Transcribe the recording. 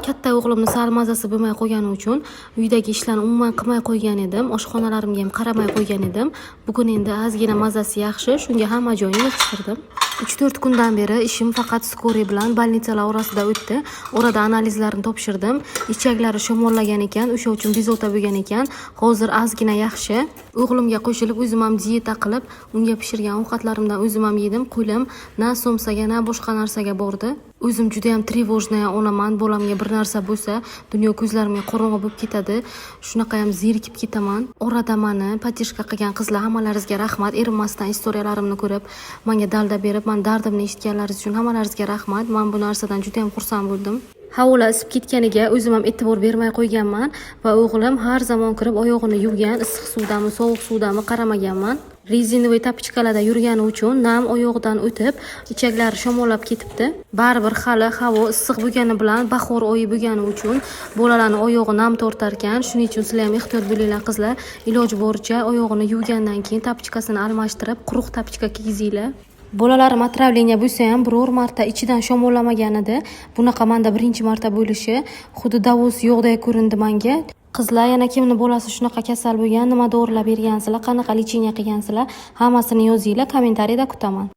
katta o'g'limni sal mazasi bo'lmay qo'ygani uchun uydagi ishlarni umuman qilmay qo'ygan edim. Oshxonalarimga ham qaramay qo'ygan edim. Bugun endi ozgina mazasi yaxshi, shunga hamma joyini yig'ishtirdim. 3-4 kundan beri ishim faqat skoriy bilan больницаlar orasida o'tdi. Orada analizlarni topshirdim. Ichaklari shamollagan ekan, o'sha uchun bezovta bo'lgan ekan. Hozir ozgina yaxshi. O'g'limga qo'shilib o'zim ham dieta qilib, unga pishirgan ovqatlarimdan o'zim ham yedim. Qo'lim na somsaga, na boshqa narsaga bordi. O'zim juda ham trevojnaya onaman. Bolamga bir narsa bo'lsa, dunyo ko'zlarimga qorong'i bo'lib ketadi. Shunaqa ham zerikib ketaman. Orada meni patishka qilgan qizlar hammalaringizga rahmat. Erinmasdan istoriyalarimni ko'rib, menga dalda berib, men dardimni eshitganlaringiz uchun hammalaringizga rahmat. Men bu narsadan juda ham xursand bo'ldim. Havla isib ketganiga o'zim ham e'tibor bermay qo'yganman va o'g'lim har zamon kirib oyog'ini yuvgan, issiq suvdami, sovuq suvdami qaramaganman. Rezinovoy tapichkalarda yurgani uchun nam oyog'idan o'tib, ichaklari shamollab ketibdi. Baribir hali havo issiq bo'lgani bilan bahor oyi bo'lgani uchun bolalarning oyog'i nam tortar ekan. Shuning uchun sizlar ham ehtiyot bo'linglar qizlar. Iloji boricha oyog'ini yuvgandan keyin tapichkasini almashtirib, quruq tapichka kiygizinglar. Bolalarim otravleniya bo'lsa ham biror marta ichidan shamollamagan edi. Bunaqa menda birinchi marta bo'lishi xuddi davos yo'qday ko'rindi menga. Qizlar, yana kimni bolasi shunaqa kasal bo'lgan, nima dorilar bergansizlar, qanaqa lecheniya qilgansizlar, hammasini yozinglar, kommentariyada kutaman.